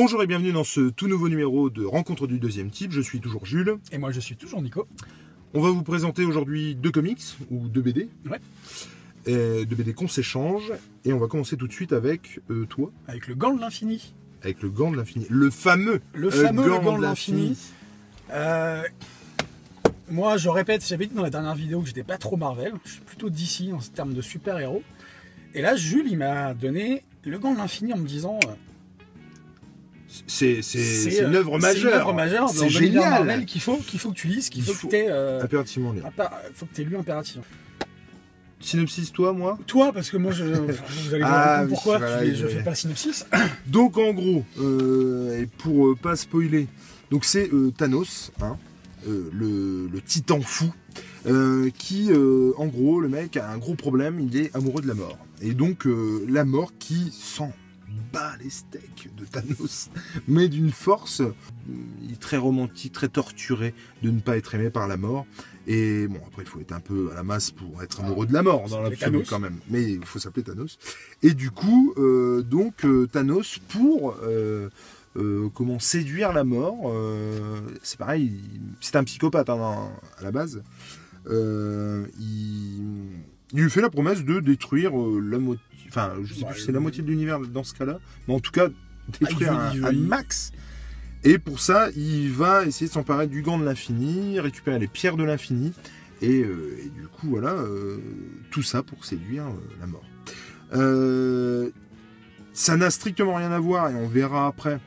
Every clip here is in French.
Bonjour et bienvenue dans ce tout nouveau numéro de Rencontre du deuxième type. Je suis toujours Jules. Et moi je suis toujours Nico. On va vous présenter aujourd'hui deux comics, ou deux BD. Ouais. Deux BD qu'on s'échange. Et on va commencer tout de suite avec toi. Avec le gant de l'infini. Avec le gant de l'infini. Le fameux gant de l'infini. Moi je répète, j'avais dit dans la dernière vidéo que j'étais pas trop Marvel. Je suis plutôt DC en termes de super-héros. Et là Jules il m'a donné le gant de l'infini en me disant... C'est une œuvre majeure. C'est une œuvre majeure. C'est génial. Marvel qu'il faut que tu lises, qu'il faut que tu aies... impérativement lire. faut que tu aies lu impérativement. Synopsis, toi, moi. Toi, parce que moi, vous allez voir pourquoi je fais pas le synopsis. Donc, en gros, et pour pas spoiler, donc c'est Thanos, hein, le titan fou, qui, en gros, le mec a un gros problème, il est amoureux de la mort. Et donc, la mort qui s'en bat les steaks de Thanos, mais d'une force, il est très romantique, très torturé de ne pas être aimé par la mort. Et bon, après, il faut être un peu à la masse pour être amoureux de la mort, dans l'absolu quand même. Mais il faut s'appeler Thanos. Et du coup, Thanos, pour comment séduire la mort, c'est pareil, c'est un psychopathe hein, à la base. Il lui fait la promesse de détruire la moitié. Enfin, je sais plus si c'est la moitié de l'univers dans ce cas-là, mais en tout cas, détruire un max. Et pour ça, il va essayer de s'emparer du gant de l'infini, récupérer les pierres de l'infini, et du coup, voilà, tout ça pour séduire la mort. Ça n'a strictement rien à voir, et on verra après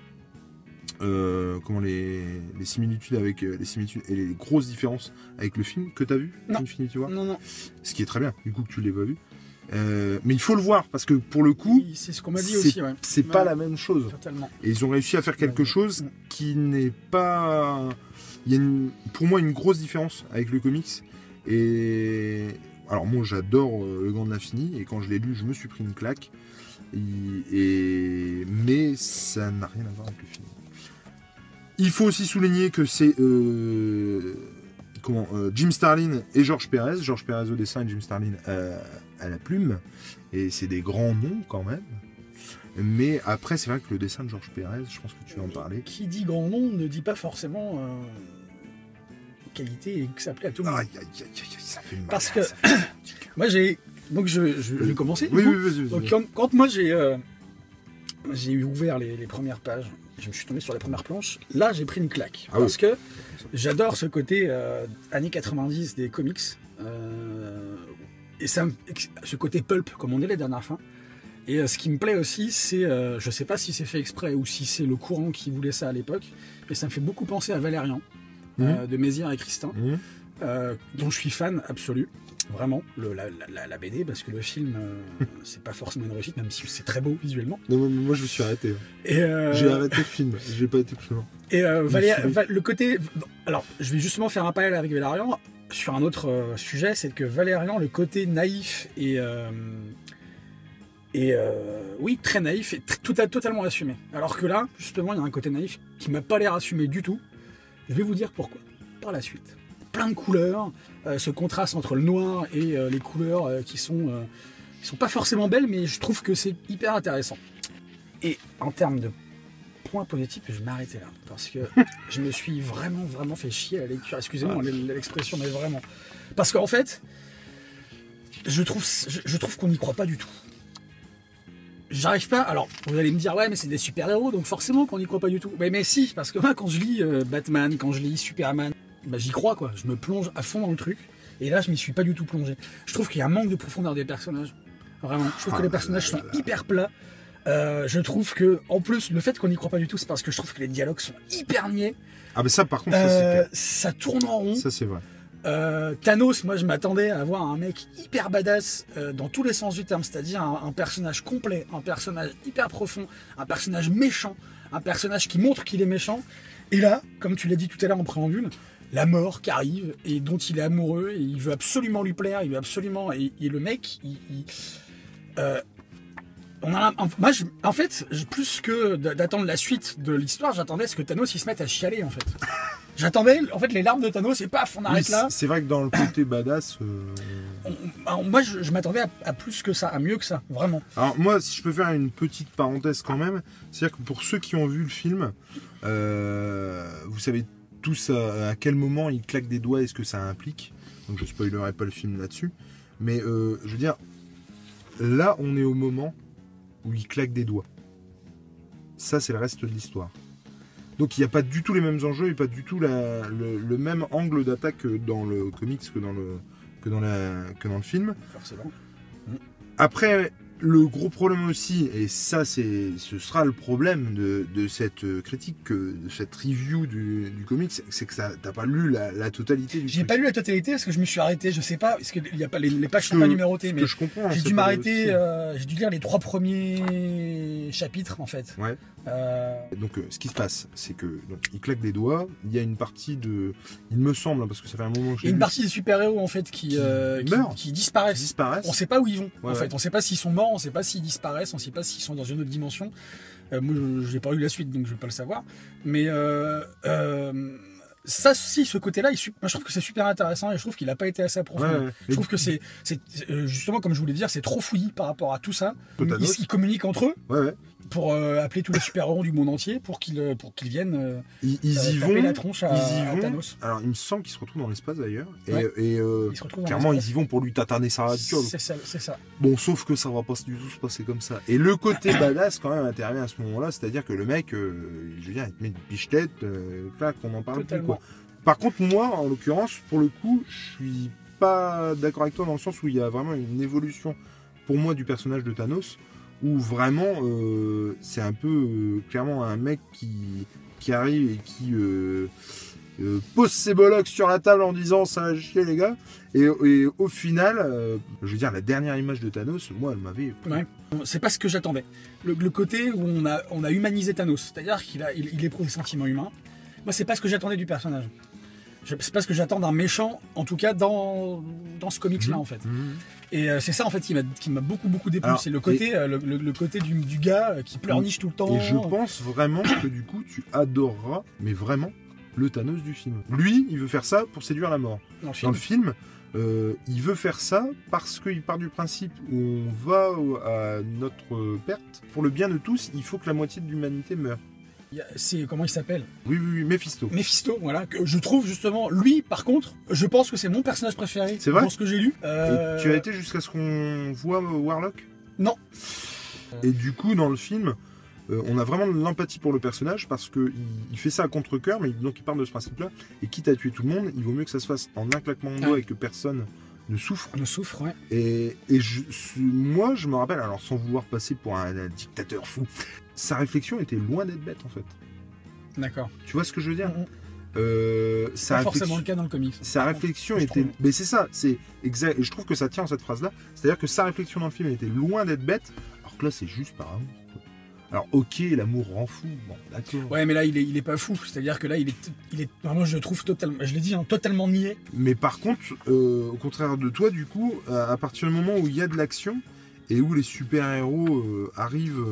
comment les similitudes avec les similitudes et les grosses différences avec le film que tu as vu, Infinity War. Non. Ce qui est très bien, du coup, que tu l'aies pas vu. Mais il faut le voir parce que pour le coup, c'est ce qu'on m'a dit aussi. Ouais. C'est pas la même chose. Totalement. Et ils ont réussi à faire quelque chose qui n'est pas. Il y a pour moi une grosse différence avec le comics. Et alors moi j'adore le gant de l'infini et quand je l'ai lu, je me suis pris une claque. Mais ça n'a rien à voir avec le film. Il faut aussi souligner que c'est Jim Starlin et George Pérez au dessin et Jim Starlin à la plume, et c'est des grands noms quand même, mais après c'est vrai que le dessin de George Pérez, je pense que tu vas en parler. Qui dit grand nom ne dit pas forcément qualité et que ça plaît à tout le monde. Ça fait mal. Parce que moi j'ai... Donc je vais commencer. Oui, vas-y. Donc quand moi j'ai ouvert les premières pages, je me suis tombé sur les premières planches, là j'ai pris une claque. Parce que j'adore ce côté années 90 des comics. Et ce côté pulp, comme on dit les dernières fois. Et ce qui me plaît aussi, c'est, je sais pas si c'est fait exprès ou si c'est le courant qui voulait ça à l'époque, mais ça me fait beaucoup penser à Valérian, de Mézières et Christin, dont je suis fan absolu. Vraiment, la BD, parce que le film, c'est pas forcément une réussite, même si c'est très beau visuellement. Non, moi je me suis arrêté. J'ai arrêté le film, j'ai pas été plus loin. Et le côté... Alors, je vais justement faire un parallèle avec Valérian sur un autre sujet, c'est que Valérian, le côté naïf et oui, très naïf et totalement assumé. Alors que là, justement, il y a un côté naïf qui m'a pas l'air assumé du tout. Je vais vous dire pourquoi, par la suite. Plein de couleurs, ce contraste entre le noir et les couleurs qui sont pas forcément belles, mais je trouve que c'est hyper intéressant. Et en termes de points positifs, je vais m'arrêter là, parce que je me suis vraiment fait chier à la lecture. Excusez-moi l'expression, mais vraiment. Parce qu'en fait, je trouve qu'on n'y croit pas du tout. J'arrive pas. Alors, vous allez me dire, ouais, mais c'est des super-héros, donc forcément qu'on n'y croit pas du tout. Mais si, parce que moi, quand je lis Batman, quand je lis Superman, bah, j'y crois, quoi. Je me plonge à fond dans le truc. Et là, je m'y suis pas du tout plongé. Je trouve qu'il y a un manque de profondeur des personnages. Vraiment. Je trouve que les personnages sont hyper plats. Je trouve que, en plus, le fait qu'on n'y croit pas du tout, c'est parce que je trouve que les dialogues sont hyper niais. Ah, mais ça, par contre, ça, c'est clair. Ça tourne en rond. Ça, c'est vrai. Thanos, moi, je m'attendais à avoir un mec hyper badass dans tous les sens du terme, c'est-à-dire un personnage complet, un personnage hyper profond, un personnage méchant, un personnage qui montre qu'il est méchant. Et là, comme tu l'as dit tout à l'heure en préambule, la mort qui arrive et dont il est amoureux et il veut absolument lui plaire, il veut absolument... Et le mec, en fait, plus que d'attendre la suite de l'histoire, j'attendais à ce que Thanos il se mette à chialer, en fait. J'attendais, en fait, les larmes de Thanos et paf, on arrête Oui, là. c'est vrai que dans le côté badass... Moi, je m'attendais à plus que ça, à mieux que ça, vraiment. Alors moi, si je peux faire une petite parenthèse quand même, c'est-à-dire que pour ceux qui ont vu le film, vous savez tous à quel moment il claque des doigts et ce que ça implique. Donc je spoilerai pas le film là-dessus. Mais je veux dire, là on est au moment où il claque des doigts. Ça c'est le reste de l'histoire. Donc il n'y a pas du tout les mêmes enjeux et pas du tout le même angle d'attaque dans le comics que dans le film. Forcément. Après, le gros problème aussi, et ça ce sera le problème de cette critique, de cette review du comics, c'est que t'as pas lu la totalité du J'ai truc. pas lu la totalité parce que je me suis arrêté, je sais pas, parce que y a pas, les pages sont pas numérotées, mais je comprends, j'ai c'est dû pas m'arrêter, aussi. j'ai dû lire les 3 premiers chapitres en fait. Ouais. Donc ce qui se passe, c'est que donc, il claque des doigts, il y a une partie de... Il me semble, hein, parce que ça fait un moment que Il y a une partie des super-héros en fait qui meurent, qui disparaissent. disparaissent. On sait pas où ils vont. Ouais, en fait, ouais. on sait pas s'ils sont morts, on sait pas s'ils disparaissent, on sait pas s'ils sont dans une autre dimension. Moi, j'ai pas eu la suite, donc je vais pas le savoir. Mais ça, si, ce côté-là, moi, je trouve que c'est super intéressant et je trouve qu'il a pas été assez approfondi. Ouais, ouais. Je trouve que c'est justement, comme je voulais dire, c'est trop fouillis par rapport à tout ça. Thanos. Ils communiquent entre eux Ouais, ouais. pour appeler tous les super-héros du monde entier pour qu'ils viennent Ils y taper vont. la tronche à Ils y vont. Thanos. Alors il me semble qu'ils se retrouvent dans l'espace d'ailleurs. Ouais. Et Ils se retrouvent dans clairement, l'espace. ils y vont pour lui tataner sa radio. C'est ça. Bon, sauf que ça va pas du tout se passer comme ça. Et le côté badass, quand même, intervient à ce moment-là. C'est-à-dire que le mec, je veux dire, il te met une piche-tête, clac, on en parle plus, Totalement. quoi. Par contre, moi, en l'occurrence, pour le coup, je suis pas d'accord avec toi dans le sens où il y a vraiment une évolution, pour moi, du personnage de Thanos, où vraiment, c'est un peu, clairement, un mec qui arrive et qui... pose ses bollocks sur la table en disant ça va chier les gars et au final je veux dire la dernière image de Thanos moi elle m'avait Ouais. C'est pas ce que j'attendais. Le côté où on a humanisé Thanos, c'est-à-dire il éprouve des sentiments humains. Moi, c'est pas ce que j'attendais du personnage. C'est pas ce que j'attends d'un méchant, en tout cas dans ce comics-là, en fait. Et c'est ça, en fait, qui m'a beaucoup déplu. Alors, c'est le côté, le côté du gars qui pleurniche tout le temps. et je pense vraiment que du coup tu adoreras mais vraiment le Thanos du film. Lui il veut faire ça pour séduire la mort. Dans le Dans film. le film il veut faire ça parce qu'il part du principe où on va à notre perte. Pour le bien de tous, il faut que la moitié de l'humanité meure. C'est comment il s'appelle? Oui, Mephisto. Mephisto, voilà. Que je trouve justement, lui, par contre, je pense que c'est mon personnage préféré. C'est vrai dans ce que j'ai lu. Et tu as été jusqu'à ce qu'on voit Warlock? Non. Et du coup, dans le film, on a vraiment de l'empathie pour le personnage parce qu'il fait ça à contre-cœur, mais donc il part de ce principe-là. Et quitte à tuer tout le monde, il vaut mieux que ça se fasse en un claquement de doigts et que personne ne souffre. Ne souffre, ouais. Et moi, je me rappelle, alors sans vouloir passer pour un dictateur fou, sa réflexion était loin d'être bête en fait. D'accord. Tu vois ce que je veux dire? C'est pas forcément le cas dans le comics. Sa réflexion je était... trouve. Mais c'est ça, c'est exact. Et je trouve que ça tient en cette phrase-là. C'est-à-dire que sa réflexion dans le film était loin d'être bête, alors que là, c'est juste par amour. Alors, ok, l'amour rend fou. Bon, d'accord. Ouais, mais là, il est pas fou. C'est-à-dire que là, il est vraiment, je le trouve totalement, je l'ai dit, hein, totalement niais. Mais par contre, au contraire de toi, du coup, à partir du moment où il y a de l'action et où les super-héros arrivent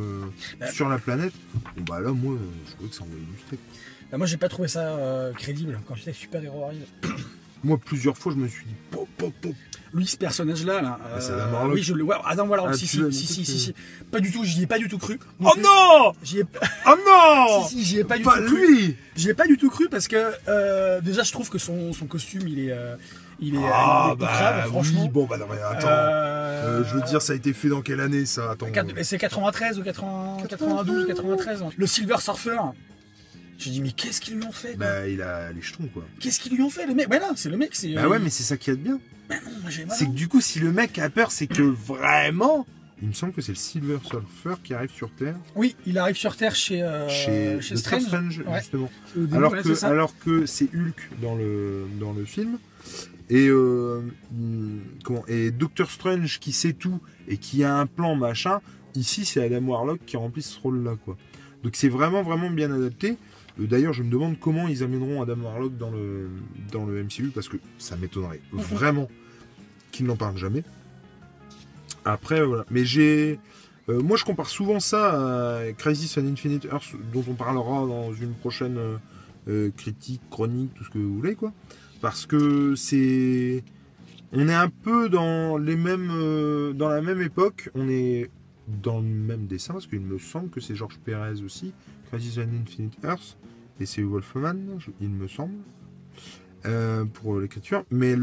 sur la planète, bon, bah là, moi, je trouvais que ça envoyait du steak. Bah, moi, j'ai pas trouvé ça crédible quand j'étais super-héros arrive. Moi, plusieurs fois, je me suis dit, pop, pop, pop. Lui, ce personnage-là, c'est Adam Warlock. oui, je le vois. Adam Warlock, Ah, si. Pas du tout, j'y ai pas du tout cru. Oh non! J'y ai... Oh non! si, j'y ai pas du Pas tout cru. lui! J'y ai pas du tout cru parce que déjà, je trouve que son costume, il est Ah crade, franchement. oui, bon bah non mais attends, je veux dire ça a été fait dans quelle année ça? Attends. C'est 93 ou 92 ou 93. Le Silver Surfer. J'ai dit mais qu'est-ce qu'ils lui ont fait? Bah il a les jetons quoi. Qu'est-ce qu'ils lui ont fait le mec? Voilà, c'est le mec, c'est. Bah ouais mais c'est ça qui est bien. Bah non, moi j'ai. C'est que du coup si le mec a peur c'est que vraiment. Il me semble que c'est le Silver Surfer qui arrive sur Terre. Oui, il arrive sur Terre chez Doctor Strange. Ouais. justement. Au début, Alors ouais, c'est ça. que c'est Hulk dans le film. Et et Doctor Strange qui sait tout et qui a un plan machin. Ici c'est Adam Warlock qui remplit ce rôle-là quoi. Donc c'est vraiment bien adapté. D'ailleurs, je me demande comment ils amèneront Adam Warlock dans le MCU parce que ça m'étonnerait vraiment qu'ils n'en parlent jamais. Après, voilà. Mais moi, je compare souvent ça à Crisis on Infinite Earths, dont on parlera dans une prochaine critique, chronique, tout ce que vous voulez, quoi. Parce que c'est... On est un peu dans les mêmes, dans la même époque, on est dans le même dessin, parce qu'il me semble que c'est Georges Pérez aussi, Crisis on Infinite Earth, et c'est Wolfman, il me semble, pour l'écriture. Mais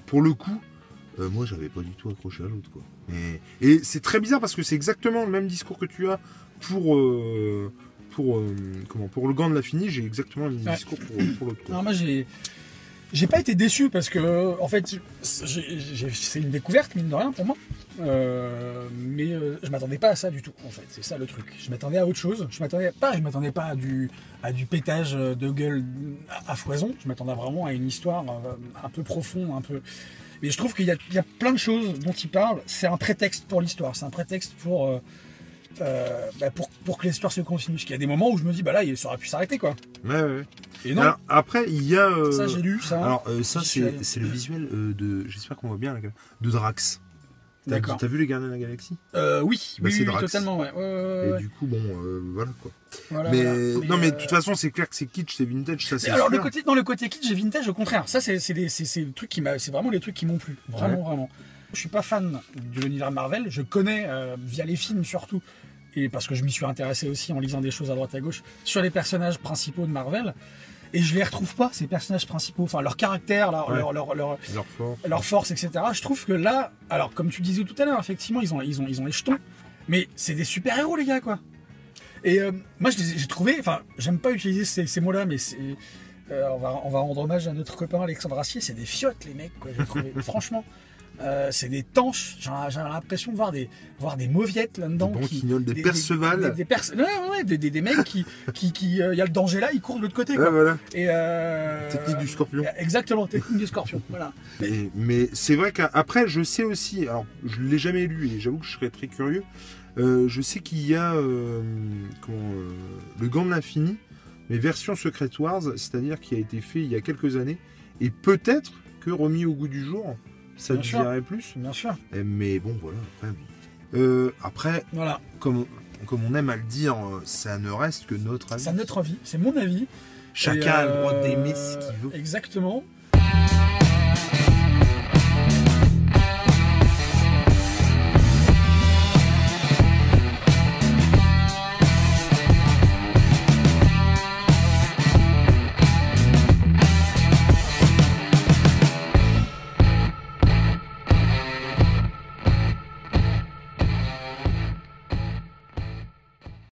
pour le coup, moi j'avais pas du tout accroché à l'autre, quoi. Et c'est très bizarre parce que c'est exactement le même discours que tu as pour le gant de l'infini, j'ai exactement le même discours pour l'autre. Alors moi j'ai pas été déçu parce que en fait c'est une découverte mine de rien pour moi, mais je m'attendais pas à ça du tout en fait, c'est ça le truc. Je m'attendais à autre chose. Je m'attendais pas à du pétage de gueule à foison. Je m'attendais vraiment à une histoire un peu profonde, un peu. Mais je trouve qu'il y a plein de choses dont il parle. C'est un prétexte pour l'histoire. C'est un prétexte pour que l'histoire se continue. Parce qu'il y a des moments où je me dis, bah là, ça aurait pu s'arrêter, quoi. Ouais. Et non. Alors, après, il y a... Ça, j'ai lu, ça. Alors, ça, c'est le visuel de... J'espère qu'on voit bien, de Drax. D'accord. T'as vu les Gardiens de la Galaxie? Oui, totalement, ouais. Et du coup, bon, voilà, quoi. Voilà, non, mais de toute façon, c'est clair que c'est kitsch, c'est vintage, ça, c'est alors, sûr. le côté kitsch et vintage, au contraire. Ça, c'est le truc c'est vraiment les trucs qui m'ont plu. Vraiment. Je suis pas fan de l'univers Marvel. Je connais, via les films surtout, et parce que je m'y suis intéressé aussi en lisant des choses à droite à gauche, sur les personnages principaux de Marvel. Et je les retrouve pas, ces personnages principaux, enfin leur caractère, leur force, etc. Je trouve que là, alors comme tu disais tout à l'heure, effectivement, ils ont les jetons, mais c'est des super-héros, les gars, quoi. Et moi, j'ai trouvé, enfin, j'aime pas utiliser ces mots-là, mais on va rendre hommage à notre copain Alexandre Astier, c'est des fiottes, les mecs, quoi, j'ai trouvé. Franchement. C'est des tanches, j'ai l'impression de voir des mauviettes là-dedans. Des Perceval. Des mecs qui y a le danger là, ils courent de l'autre côté, quoi. Voilà. Et technique du scorpion. Exactement, technique du scorpion, voilà. Mais c'est vrai qu'après, je sais aussi, alors je ne l'ai jamais lu et j'avoue que je serais très curieux, je sais qu'il y a le Gant de l'Infini, mais version Secret Wars, c'est-à-dire qui a été fait il y a quelques années, et peut-être que remis au goût du jour, ça dirait plus. Bien sûr. Mais bon, voilà. Après, voilà. Comme on aime à le dire, ça ne reste que notre avis. C'est notre avis, c'est mon avis. Chacun a le droit d'aimer ce qu'il veut. Exactement.